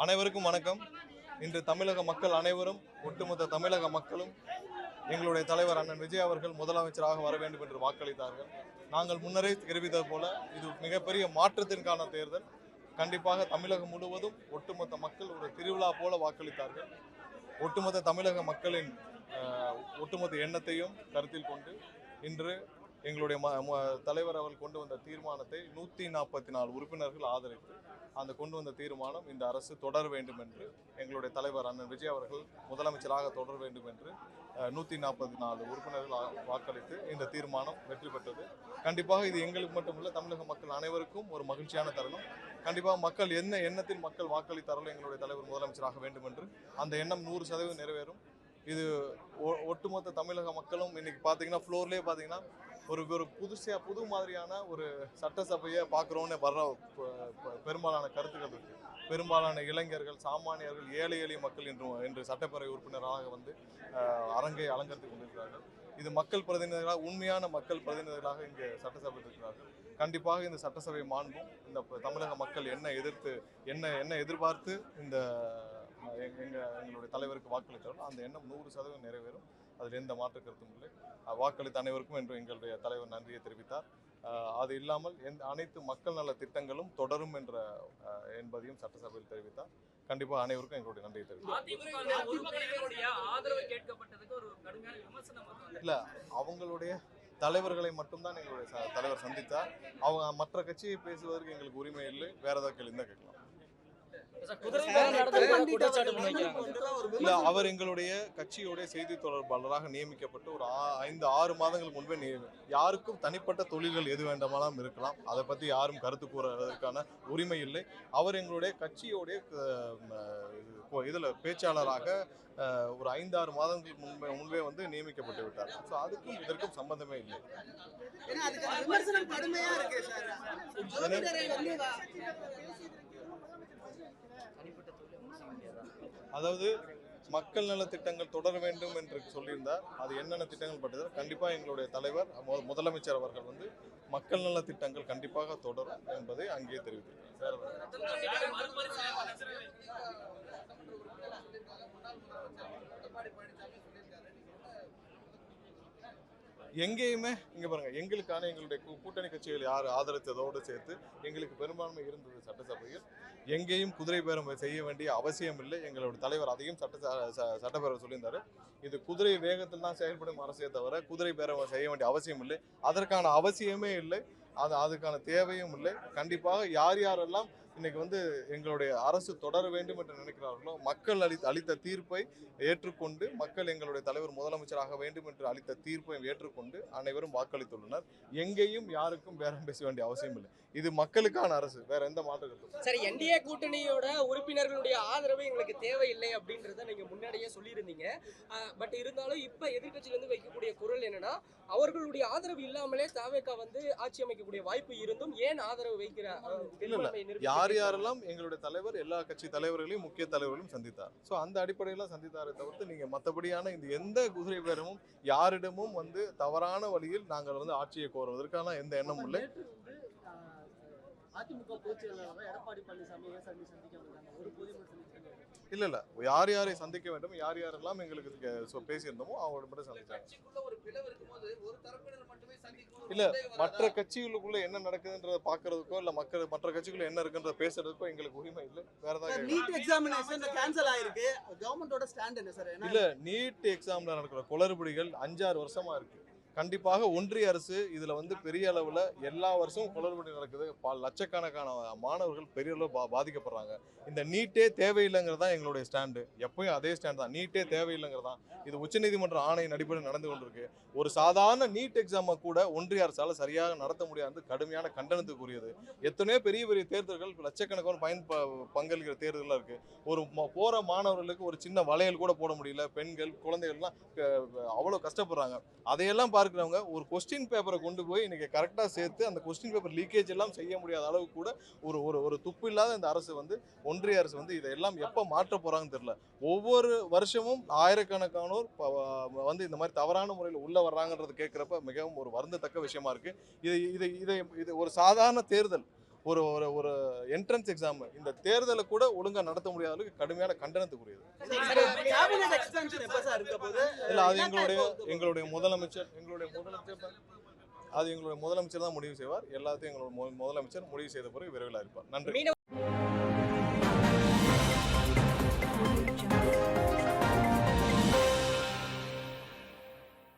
அனைவருக்கும் வணக்கம். இன்று தமிழக மக்கள் அனைவரும், ஒட்டுமொத்த தமிழக மக்களும் எங்களுடைய தலைவர் அண்ணன் விஜய் அவர்கள் முதலமைச்சராக வர வேண்டும் என்று வாக்களித்தார்கள். நாங்கள் முன்னரே தெரிவித்தது போல இது மிகப்பெரிய மாற்றத்திற்கான தேர்தல். கண்டிப்பாக தமிழகம் முழுவதும் ஒட்டுமொத்த மக்கள் ஒரு திருவிழா போல வாக்களித்தார்கள். ஒட்டுமொத்த தமிழக மக்களின் ஒட்டுமொத்த எண்ணத்தையும் கருத்தில் கொண்டு இன்று எங்களுடைய தலைவர் அவர்கள் கொண்டு வந்த தீர்மானத்தை 144 உறுப்பினர்கள் ஆதரித்து அந்த கொண்டு வந்த தீர்மானம் இந்த அரசு தொடர வேண்டும் என்று, எங்களுடைய தலைவர் அண்ணன் விஜய் அவர்கள் முதலமைச்சராக தொடர வேண்டும் என்று 144 உறுப்பினர்கள் வாக்களித்து இந்த தீர்மானம் வெற்றி பெற்றது. கண்டிப்பாக இது எங்களுக்கு மட்டுமல்ல, தமிழக மக்கள் அனைவருக்கும் ஒரு மகிழ்ச்சியான தருணம். கண்டிப்பாக மக்கள் என்ன எண்ணத்தில் மக்கள் வாக்களித்தார்களோ எங்களுடைய தலைவர் முதலமைச்சராக வேண்டும் என்று அந்த எண்ணம் 100% நிறைவேறும். இது ஒட்டுமொத்த தமிழக மக்களும் இன்னைக்கு பார்த்தீங்கன்னா ஃப்ளோர்லேயே பார்த்தீங்கன்னா ஒரு புது மாதிரியான ஒரு சட்டசபையை பார்க்குறோன்னு வர்ற பெரும்பாலான கருத்துக்கள் இருக்குது. பெரும்பாலான இளைஞர்கள், சாமானியர்கள், ஏழை எளிய மக்கள் இன்று சட்டப்பேரவை உறுப்பினராக வந்து அரங்கை அலங்கரித்துக் கொண்டிருக்கிறார்கள். இது மக்கள் பிரதிநிதிகளாக, உண்மையான மக்கள் பிரதிநிதிகளாக இங்கே சட்டசபை இருக்கிறார்கள். கண்டிப்பாக இந்த சட்டசபை மாண்பும் இந்த தமிழக மக்கள் என்ன எதிர்பார்த்து இந்த எங்களுடைய தலைவருக்கு வாக்களித்தாலும் அந்த எண்ணம் 100% நிறைவேறும். அதில் எந்த மாற்று கருத்தும் இல்லை. வாக்களித்த அனைவருக்கும் என்று எங்களுடைய தலைவர் நன்றியை தெரிவித்தார். அது இல்லாமல் அனைத்து மக்கள் நல திட்டங்களும் தொடரும் என்பதையும் சட்டசபையில் தெரிவித்தார். கண்டிப்பாக அனைவருக்கும் எங்களுடைய நன்றியை தெரிவித்தார். இல்ல, அவங்களுடைய தலைவர்களை மட்டும்தான் எங்களுடைய தலைவர் சந்தித்தார். அவங்க மற்ற கட்சியை பேசுவதற்கு எங்களுக்கு உரிமை இல்லை. வேற ஏதாவது கேள்வி தான் கேட்கலாம். அவர் எங்களுடைய கட்சியுடைய செய்தி தொடர்பாளராக நியமிக்கப்பட்டு ஒரு 5-6 மாதங்களுக்கு முன்பே யாருக்கும் தனிப்பட்ட தொழில்கள் எது வேண்டுமானாலும் இருக்கலாம். அதை பத்தி யாரும் கருத்து கூறுவதற்கான உரிமை இல்லை. அவர் எங்களுடைய கட்சியுடைய இதுல பேச்சாளராக ஒரு 5-6 மாதங்களுக்கு முன்பே வந்து நியமிக்கப்பட்டு விட்டார். ஸோ அதுக்கும் இதற்கும் சம்பந்தமே இல்லை. அதாவது மக்கள் நல திட்டங்கள் தொடர வேண்டும் என்று சொல்லியிருந்தார். அது என்னென்ன திட்டங்கள் பட்டது? கண்டிப்பாக எங்களுடைய தலைவர் முதலமைச்சர் அவர்கள் வந்து மக்கள் நல திட்டங்கள் கண்டிப்பாக தொடரும் என்பதை அங்கே தெரிவித்திருக்கிறார். எங்கேயுமே இங்க பாருங்க, எங்களுடைய கூட்டணி கட்சிகள் யார் ஆதரித்ததோடு சேர்த்து எங்களுக்கு பெரும்பான்மை இருந்தது சட்டசபையில். எங்கேயும் குதிரை பேரம் செய்ய வேண்டிய அவசியம் இல்லை. எங்களுடைய தலைவர் அதையும் சட்டப்பேரவை சொல்லியிருந்தாரு. இது குதிரை வேகத்தில் தான் செயல்படும் அரசே தவிர குதிரை பேரம் செய்ய வேண்டிய அவசியம் இல்லை. அதற்கான அவசியமே இல்லை. அதுக்கான தேவையும் இல்லை. கண்டிப்பாக யாரெல்லாம் இன்னைக்கு வந்து எங்களுடைய அரசு தொடர வேண்டும் என்று நினைக்கிறார்களோ, மக்கள் அளித்த தீர்ப்பை ஏற்றுக்கொண்டு, மக்கள் எங்களுடைய தலைவர் முதலமைச்சராக வேண்டும் என்று அளித்த தீர்ப்பை ஏற்றுக்கொண்டு அனைவரும் வாக்களித்துள்ளனர். எங்கேயும் யாருக்கும் பேரம் பேச வேண்டிய அவசியம் இல்லை. இது மக்களுக்கான அரசு, வேற எந்த மாற்றங்களும். சரி, என்டிஏ கூட்டணியோட உறுப்பினர்களுடைய ஆதரவு எங்களுக்கு தேவையில்லை அப்படின்றத நீங்க முன்னாடியே சொல்லியிருந்தீங்க. பட் இருந்தாலும் இப்ப எதிர்கட்சியில இருந்து வைக்கக்கூடிய குரல் என்னன்னா, அவர்களுடைய ஆதரவு இல்லாமலே தாவேகா வந்து ஆட்சி அமைக்கக்கூடிய வாய்ப்பு இருந்தும் ஏன் ஆதரவு வைக்கிற யாரெல்லாம் எங்களுடைய தலைவர் எல்லா கட்சி தலைவர்களையும் முக்கிய தலைவர்களையும் சந்தித்தார். ஸோ அந்த அடிப்படையில் சந்தித்தாரை தவிர்த்து நீங்க மற்றபடியான இந்த எந்த குதிரை பேரமும் யாரிடமும் வந்து தவறான வழியில் நாங்கள் வந்து ஆட்சியை கோருவதற்கான எந்த எண்ணமும் இல்லை. அதிமுக பொதுச்செயலாளர் எடப்பாடி பழனிசாமி இல்ல யாரை சந்திக்க வேண்டும், யாரெல்லாம் எங்களுக்கு பேசியிருந்தோமோ அவங்களோட மட்டும் சந்திச்சாங்க. இல்ல, மற்ற கட்சிகளுக்குள்ள என்ன நடக்குதுன்றத பாக்குறதுக்கோ இல்ல மற்ற கட்சிக்குள்ள என்ன இருக்குன்றத பேசுறதுக்கோ எங்களுக்கு உரிமை இல்லை. வேற ஏதாவது நீட் எக்ஸாமினேஷன் கேன்சல் ஆயிருக்கு. கவர்மெண்டோட ஸ்டாண்ட் என்ன சார்? இல்ல, நீட் எக்ஸாம்ல நடக்கிற குளறுபடிகள் 5-6 வருஷமா இருக்கு. கண்டிப்பாக ஒன்றிய அரசு இதுல வந்து பெரிய அளவுல எல்லா வருஷமும் குளறுபடி நடக்குது. லட்சக்கணக்கான மாணவர்கள் பெரிய அளவு பாதிக்கப்படுறாங்க. இந்த நீட்டே தேவையில்லைங்கிறதா எங்களுடைய ஸ்டாண்டு. எப்பயும் அதே ஸ்டாண்ட் தான். நீட்டே தேவையில்லைங்கிறதா. இது உச்சநீதிமன்ற ஆணையின் அடிப்படையில் நடந்து கொண்டிருக்கு. ஒரு சாதாரண நீட் எக்ஸாமை கூட ஒன்றிய அரசால சரியாக நடத்த முடியாது. கடுமையான கண்டனத்துக்குரியது. எத்தனையோ பெரிய தேர்தல்கள் லட்சக்கணக்கான பங்களிக்கிற தேர்தலாம் இருக்கு. ஒரு போற மாணவர்களுக்கு ஒரு சின்ன வளையல் கூட போட முடியல. பெண்கள், குழந்தைகள்லாம் அவ்வளவு கஷ்டப்படுறாங்க. அதையெல்லாம் பார்க்கிறவங்க ஒரு கொஸ்டின் பேப்பரை கொண்டு போய் இன்னைக்கு கரெக்டாக சேர்த்து அந்த கொஸ்டின் பேப்பர் லீக்கேஜ் எல்லாம் செய்ய முடியாத அளவுக்கு கூட ஒரு துப்பு இல்லாத இந்த அரசு வந்து, ஒன்றிய அரசு வந்து இதெல்லாம் எப்போ மாற்ற போறாங்கன்னு தெரியல. ஒவ்வொரு வருஷமும் ஆயிரக்கணக்கானோர் வந்து இந்த மாதிரி தவறான முறையில் உள்ள வர்றாங்கன்றது கேட்குறப்ப மிகவும் ஒரு வருந்தத்தக்க விஷயமா இருக்கு. இது ஒரு சாதாரண தேர்தல். ஒரு ஒரு ஒரு என்ட்ரன்ஸ் எக்ஸாம் இந்த தேர்தலை கூட ஒழுங்கா நடத்த முடியாத அளவுக்கு கடுமையான கண்டனத்துக்குரியது. கேபினட் எக்ஸ்டென்ஷன் எப்ப சார் இருக்க போகுது? இல்ல அது எங்களுடைய முதலமைச்சர் அது எங்களுடைய முதலமைச்சர் தான் முடிவு செய்வார். எல்லாத்தையும் எங்களுடைய முதலமைச்சர் முடிவு செய்த பிறகு விரைவில் இருப்பார். நன்றி.